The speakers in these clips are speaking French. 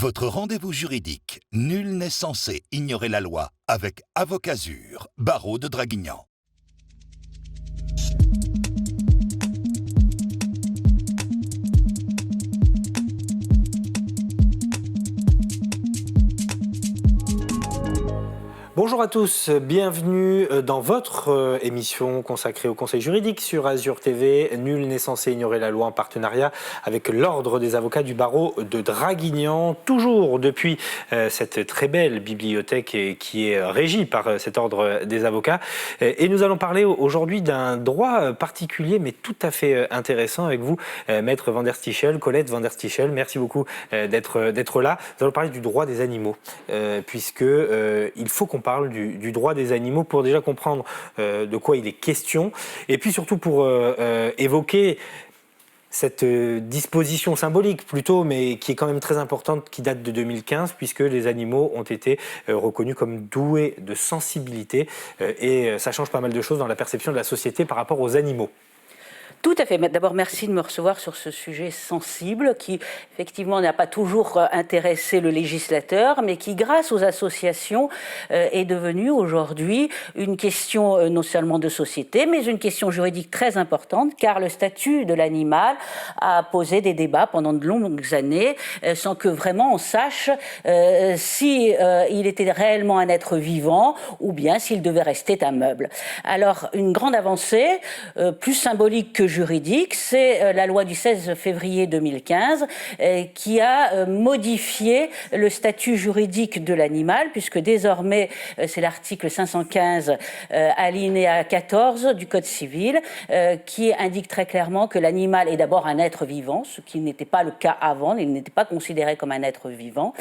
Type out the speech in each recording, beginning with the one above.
Votre rendez-vous juridique. Nul n'est censé ignorer la loi avec Avocazur, barreau de Draguignan. Bonjour à tous, bienvenue dans votre émission consacrée au conseil juridique sur Azur TV. Nul n'est censé ignorer la loi en partenariat avec l'Ordre des avocats du barreau de Draguignan. Toujours depuis cette très belle bibliothèque qui est régie par cet Ordre des avocats. Et nous allons parler aujourd'hui d'un droit particulier mais tout à fait intéressant avec vous, Maître Van der Stichel, Colette Van der Stichel. Merci beaucoup d'être là. Nous allons parler du droit des animaux, puisque il faut qu'on parle du droit des animaux pour déjà comprendre de quoi il est question, et puis surtout pour évoquer cette disposition symbolique plutôt, mais qui est quand même très importante, qui date de 2015, puisque les animaux ont été reconnus comme doués de sensibilité, et ça change pas mal de choses dans la perception de la société par rapport aux animaux. Tout à fait. D'abord, merci de me recevoir sur ce sujet sensible qui, effectivement, n'a pas toujours intéressé le législateur, mais qui, grâce aux associations, est devenu aujourd'hui une question non seulement de société, mais une question juridique très importante, car le statut de l'animal a posé des débats pendant de longues années, sans que vraiment on sache si il était réellement un être vivant ou bien s'il devait rester un meuble. Alors, une grande avancée, plus symbolique que juridique, c'est la loi du 16 février 2015 qui a modifié le statut juridique de l'animal, puisque désormais, c'est l'article 515 alinéa 14 du Code civil qui indique très clairement que l'animal est d'abord un être vivant, ce qui n'était pas le cas avant, il n'était pas considéré comme un être vivant,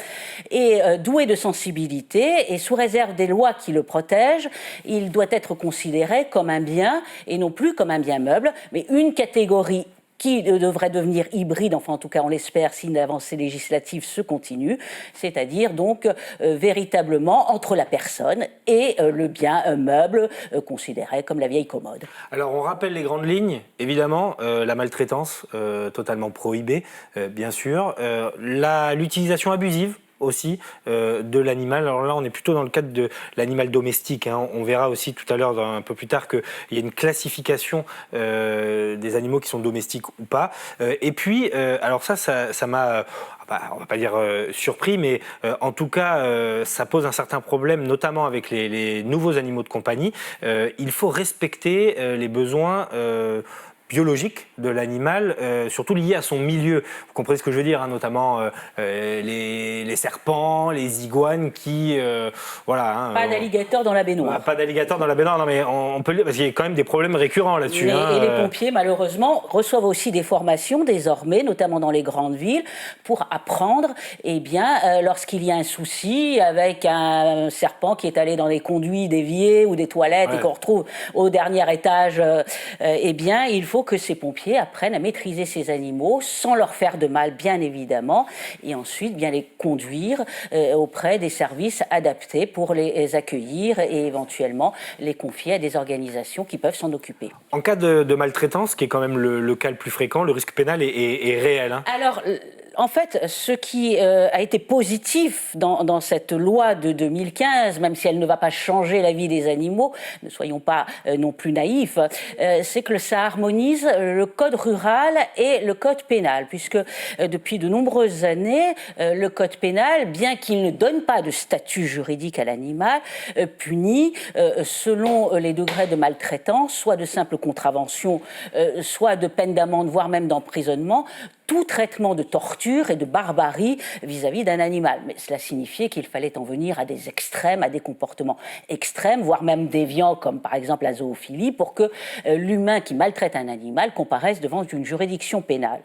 et doué de sensibilité, et sous réserve des lois qui le protègent, il doit être considéré comme un bien et non plus comme un bien meuble, mais une catégorie qui devrait devenir hybride, enfin en tout cas on l'espère si une avancée législative se continue, c'est-à-dire donc véritablement entre la personne et le bien meuble considéré comme la vieille commode. Alors on rappelle les grandes lignes, évidemment, la maltraitance totalement prohibée, bien sûr, l'utilisation abusive aussi de l'animal. Alors là, on est plutôt dans le cadre de l'animal domestique. On verra aussi tout à l'heure, un peu plus tard, qu'il y a une classification des animaux qui sont domestiques ou pas. Et puis, alors ça m'a... on va pas dire surpris, mais en tout cas, ça pose un certain problème, notamment avec les nouveaux animaux de compagnie. Il faut respecter les besoins biologique de l'animal, surtout lié à son milieu. Vous comprenez ce que je veux dire, notamment les serpents, les iguanes qui... voilà. Pas d'alligator dans la baignoire. Pas d'alligator dans la baignoire, non mais on peut le dire, parce qu'il y a quand même des problèmes récurrents là-dessus. Et les pompiers, malheureusement, reçoivent aussi des formations désormais, notamment dans les grandes villes, pour apprendre, lorsqu'il y a un souci avec un serpent qui est allé dans les conduits d'évier ou des toilettes et qu'on retrouve au dernier étage, il faut que ces pompiers apprennent à maîtriser ces animaux sans leur faire de mal, bien évidemment, et ensuite bien les conduire auprès des services adaptés pour les accueillir et éventuellement les confier à des organisations qui peuvent s'en occuper. En cas de maltraitance, qui est quand même le cas le plus fréquent, le risque pénal est réel. Alors, en fait, ce qui a été positif dans cette loi de 2015, même si elle ne va pas changer la vie des animaux, ne soyons pas non plus naïfs, c'est que ça harmonise le code rural et le code pénal, puisque depuis de nombreuses années, le code pénal, bien qu'il ne donne pas de statut juridique à l'animal, punit selon les degrés de maltraitance, soit de simple contravention, soit de peine d'amende, voire même d'emprisonnement, tout traitement de torture et de barbarie vis-à-vis d'un animal. Mais cela signifiait qu'il fallait en venir à des extrêmes, à des comportements extrêmes, voire même déviants, comme par exemple la zoophilie, pour que l'humain qui maltraite un animal comparaisse devant une juridiction pénale.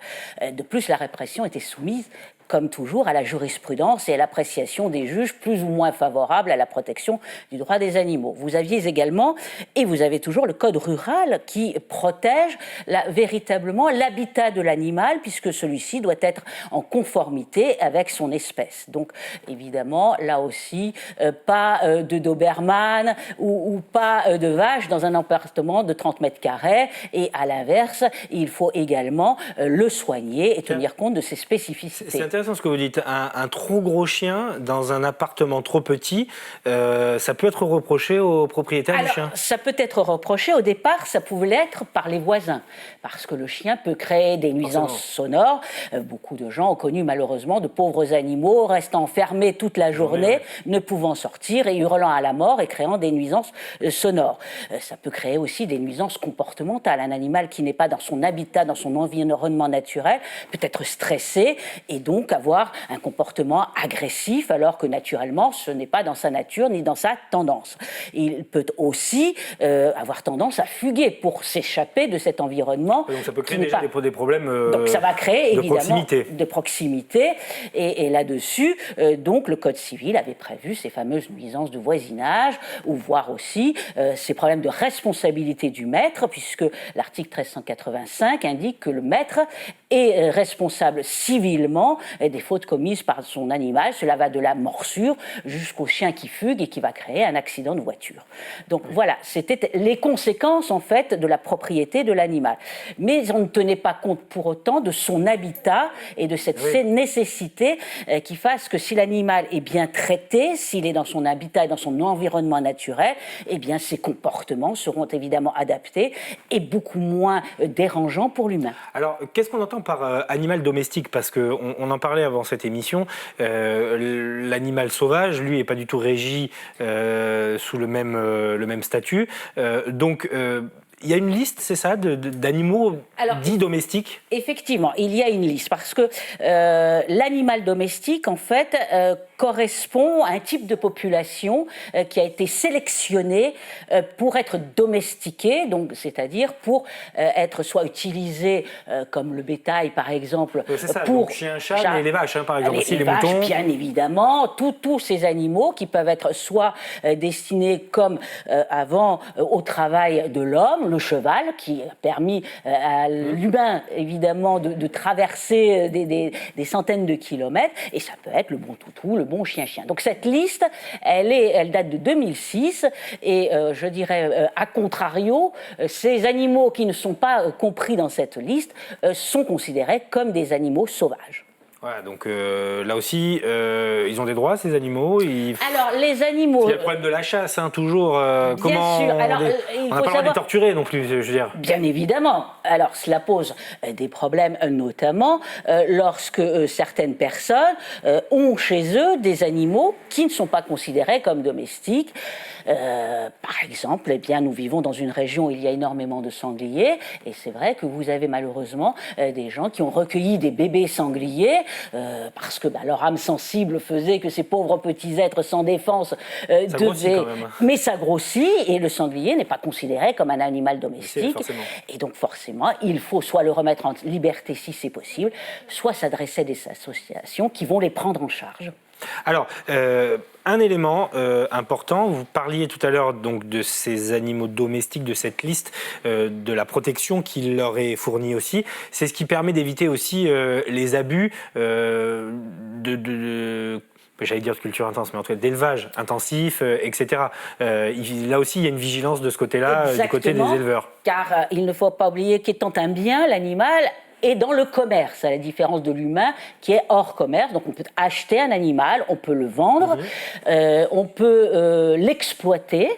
De plus, la répression était soumise, comme toujours, à la jurisprudence et à l'appréciation des juges plus ou moins favorables à la protection du droit des animaux. Vous aviez également, et vous avez toujours, le code rural qui protège véritablement l'habitat de l'animal, puisque celui-ci doit être en conformité avec son espèce. Donc, évidemment, là aussi, pas de Doberman ou pas de vache dans un appartement de 30 mètres carrés. Et à l'inverse, il faut également le soigner et tenir compte de ses spécificités. C'est intéressant ce que vous dites. Un trop gros chien dans un appartement trop petit, ça peut être reproché au propriétaire du chien? Ça peut être reproché. Au départ, ça pouvait l'être par les voisins, parce que le chien peut créer des nuisances sonores. Beaucoup de gens ont connu malheureusement de pauvres animaux restant enfermés toute la journée, ne pouvant sortir et hurlant à la mort et créant des nuisances sonores. Ça peut créer aussi des nuisances comportementales. Un animal qui n'est pas dans son habitat, dans son environnement naturel, peut être stressé et donc avoir un comportement agressif, alors que naturellement, ce n'est pas dans sa nature ni dans sa tendance. Il peut aussi avoir tendance à fuguer pour s'échapper de cet environnement. Donc ça peut créer déjà des problèmes donc ça va créer évidemment proximité. De proximité. Et là-dessus, donc le Code civil avait prévu ces fameuses nuisances de voisinage, ou voire aussi ces problèmes de responsabilité du maître, puisque l'article 1385 indique que le maître est responsable civilement des fautes commises par son animal. Cela va de la morsure jusqu'au chien qui fugue et qui va créer un accident de voiture. Donc voilà, c'était les conséquences en fait de la propriété de l'animal. Mais on ne tenait pas compte pour autant de son habitat et de cette nécessité qui fasse que si l'animal est bien traité, s'il est dans son habitat et dans son environnement naturel, eh bien ses comportements seront évidemment adaptés et beaucoup moins dérangeants pour l'humain. Alors, qu'est-ce qu'on entend par animal domestique? Parce qu'on en parlait avant cette émission, l'animal sauvage, lui, n'est pas du tout régi sous le même statut. Donc, il y a une liste, c'est ça, d'animaux dits domestiques? Effectivement, il y a une liste, parce que l'animal domestique, en fait, correspond à un type de population qui a été sélectionné pour être domestiqué, donc c'est-à-dire pour être soit utilisé comme le bétail, par exemple. C'est ça, pour donc chien, chat, mais les vaches, par exemple, aussi les vaches, moutons. Bien évidemment, tous ces animaux qui peuvent être soit destinés comme avant au travail de l'homme, le cheval, qui a permis à l'humain, évidemment, de traverser des centaines de kilomètres, et ça peut être le bon toutou, le bon chien-chien. Donc cette liste, elle date de 2006, et je dirais, à contrario, ces animaux qui ne sont pas compris dans cette liste sont considérés comme des animaux sauvages. Voilà, donc là aussi, ils ont des droits, ces animaux. Alors, les animaux... Il y a le problème de la chasse, toujours. Bien comment sûr. Alors, on n'a pas le droit de les torturer non plus, je veux dire. Bien évidemment. Alors, cela pose des problèmes, notamment lorsque certaines personnes ont chez eux des animaux qui ne sont pas considérés comme domestiques. Par exemple, eh bien, nous vivons dans une région où il y a énormément de sangliers, et c'est vrai que vous avez malheureusement des gens qui ont recueilli des bébés sangliers parce que leur âme sensible faisait que ces pauvres petits êtres sans défense devaient... Mais ça grossit, et le sanglier n'est pas considéré comme un animal domestique. Et donc forcément, il faut soit le remettre en liberté si c'est possible, soit s'adresser à des associations qui vont les prendre en charge. Alors, un élément important, vous parliez tout à l'heure donc de ces animaux domestiques, de cette liste, de la protection qui leur est fournie aussi. C'est ce qui permet d'éviter aussi les abus j'allais dire de culture intense, mais en tout cas d'élevage intensif, etc. Là aussi, il y a une vigilance de ce côté-là, du côté des éleveurs. Car il ne faut pas oublier qu'étant un bien, l'animal est dans le commerce, à la différence de l'humain qui est hors commerce. Donc on peut acheter un animal, on peut le vendre, on peut l'exploiter.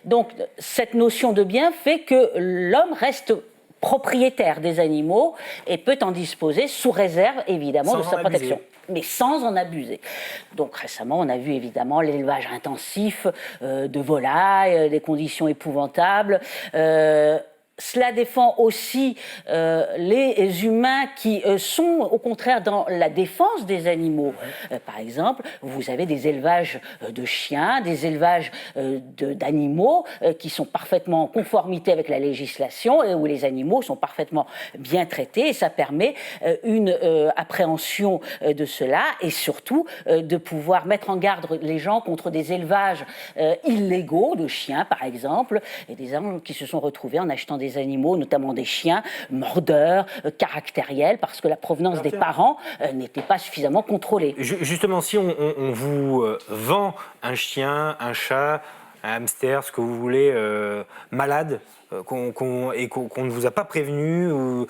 Donc cette notion de bien fait que l'homme reste propriétaire des animaux et peut en disposer sous réserve évidemment de sa protection. Mais sans en abuser. Donc récemment, on a vu évidemment l'élevage intensif de volailles, des conditions épouvantables. Cela défend aussi les humains qui sont au contraire dans la défense des animaux. Par exemple, vous avez des élevages de chiens, des élevages d'animaux qui sont parfaitement en conformité avec la législation et où les animaux sont parfaitement bien traités, et ça permet une appréhension de cela, et surtout de pouvoir mettre en garde les gens contre des élevages illégaux de chiens, par exemple, et des gens qui se sont retrouvés en achetant des des animaux, notamment des chiens, mordeurs, caractériels, parce que la provenance des parents n'était pas suffisamment contrôlée. Justement, si on vous vend un chien, un chat, un hamster, ce que vous voulez, malade, qu'on ne vous a pas prévenu, ou...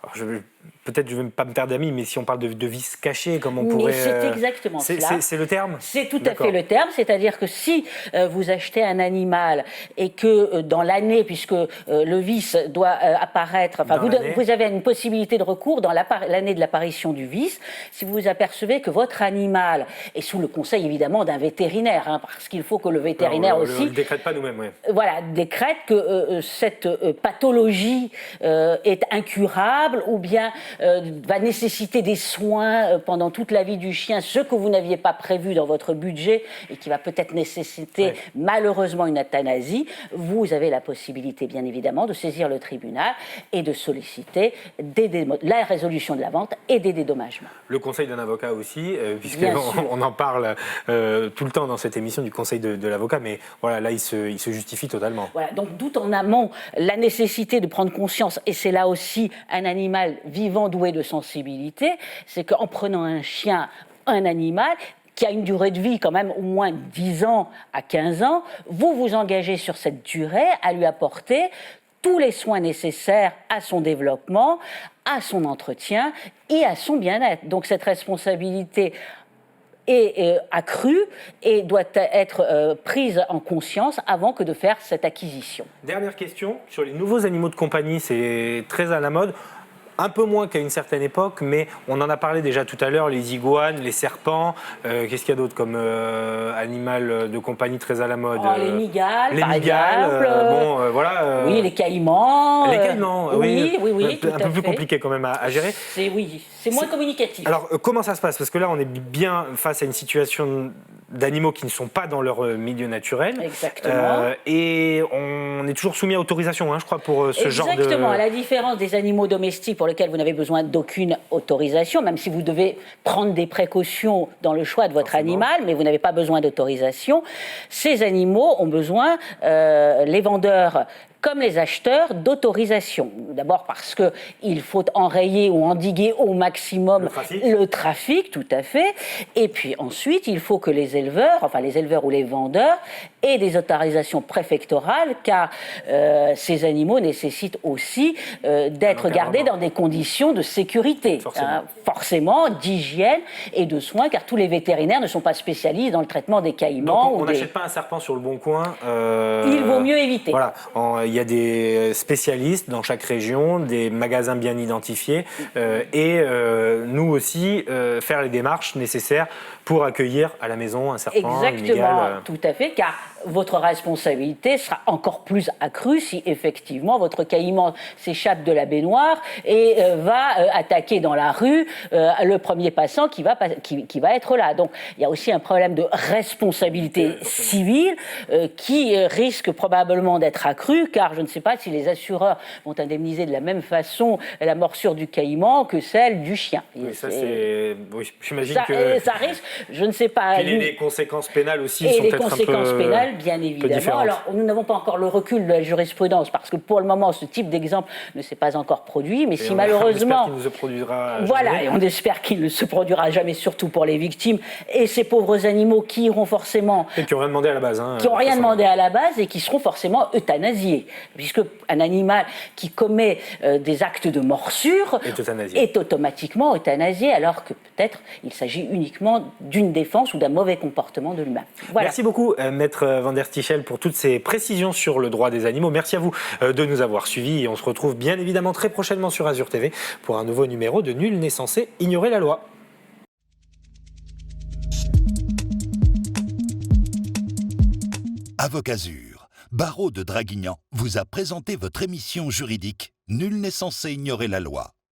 Alors, peut-être je ne vais pas me faire d'amis, mais si on parle de vices cachés, comme on pourrait... C'est exactement cela. C'est le terme ? C'est tout à fait le terme, c'est-à-dire que si vous achetez un animal et que dans l'année, puisque le vice doit apparaître, enfin vous avez une possibilité de recours dans l'année de l'apparition du vice, si vous vous apercevez que votre animal est sous le conseil évidemment d'un vétérinaire, hein, parce qu'il faut que le vétérinaire aussi... On ne le décrète pas nous-mêmes, oui. Voilà, décrète que cette pathologie est incurable ou bien va nécessiter des soins pendant toute la vie du chien, ce que vous n'aviez pas prévu dans votre budget et qui va peut-être nécessiter malheureusement une euthanasie, vous avez la possibilité bien évidemment de saisir le tribunal et de solliciter la résolution de la vente et des dédommagements. Le conseil d'un avocat aussi, puisqu'on en parle tout le temps dans cette émission du conseil de l'avocat, mais voilà, là il se justifie totalement. Voilà, donc d'où en amont la nécessité de prendre conscience, et c'est là aussi un animal vivant doué de sensibilité, c'est qu'en prenant un chien, un animal, qui a une durée de vie quand même au moins 10 ans à 15 ans, vous vous engagez sur cette durée à lui apporter tous les soins nécessaires à son développement, à son entretien et à son bien-être. Donc cette responsabilité est accrue et doit être prise en conscience avant que de faire cette acquisition. Dernière question, sur les nouveaux animaux de compagnie, c'est très à la mode. Un peu moins qu'à une certaine époque, mais on en a parlé déjà tout à l'heure, les iguanes, les serpents. Qu'est-ce qu'il y a d'autre comme animal de compagnie très à la mode ? Les migales, par exemple. Oui, les caïmans. Les caïmans, oui. Un peu plus compliqué quand même à gérer. C'est moins communicatif. Alors, comment ça se passe ? Parce que là, on est bien face à une situation d'animaux qui ne sont pas dans leur milieu naturel. Exactement. Et on est toujours soumis à autorisation, hein, je crois, pour ce genre de... Exactement, à la différence des animaux domestiques pour lesquels vous n'avez besoin d'aucune autorisation, même si vous devez prendre des précautions dans le choix de votre animal, mais vous n'avez pas besoin d'autorisation. Ces animaux ont besoin, les vendeurs comme les acheteurs, d'autorisation. D'abord parce qu'il faut enrayer ou endiguer au maximum le trafic, tout à fait. Et puis ensuite, il faut que les éleveurs ou les vendeurs, aient des autorisations préfectorales, car ces animaux nécessitent aussi d'être gardés dans des conditions de sécurité, forcément d'hygiène et de soins, car tous les vétérinaires ne sont pas spécialistes dans le traitement des caïmans. Donc on n'achète pas un serpent sur le bon coin. Il vaut mieux éviter. Voilà. Il y a des spécialistes dans chaque région, des magasins bien identifiés, et nous aussi faire les démarches nécessaires pour accueillir à la maison un serpent, une migale. Tout à fait, car votre responsabilité sera encore plus accrue si effectivement votre caïman s'échappe de la baignoire et va attaquer dans la rue le premier passant qui va être là. Donc il y a aussi un problème de responsabilité civile qui risque probablement d'être accru, car je ne sais pas si les assureurs vont indemniser de la même façon la morsure du caïman que celle du chien. Oui, ça c'est... Oui, j'imagine que... Ça risque, je ne sais pas... Et les conséquences pénales aussi sont peut-être un peu... Et les conséquences pénales, bien évidemment. Alors, nous n'avons pas encore le recul de la jurisprudence, parce que pour le moment, ce type d'exemple ne s'est pas encore produit, mais si malheureusement... On espère qu'il ne se produira jamais. Voilà, et on espère qu'il ne se produira jamais, surtout pour les victimes, et ces pauvres animaux qui iront forcément... Et qui n'ont rien demandé à la base. Qui n'ont rien demandé à la base et qui seront forcément euthanasiés, puisque un animal qui commet des actes de morsure est automatiquement euthanasié, alors que peut-être il s'agit uniquement d'une défense ou d'un mauvais comportement de l'humain. Voilà. Merci beaucoup, Maître Van der Stichel, pour toutes ces précisions sur le droit des animaux. Merci à vous de nous avoir suivis et on se retrouve bien évidemment très prochainement sur Azur TV pour un nouveau numéro de Nul n'est censé ignorer la loi. Avocazur, barreau de Draguignan, vous a présenté votre émission juridique Nul n'est censé ignorer la loi.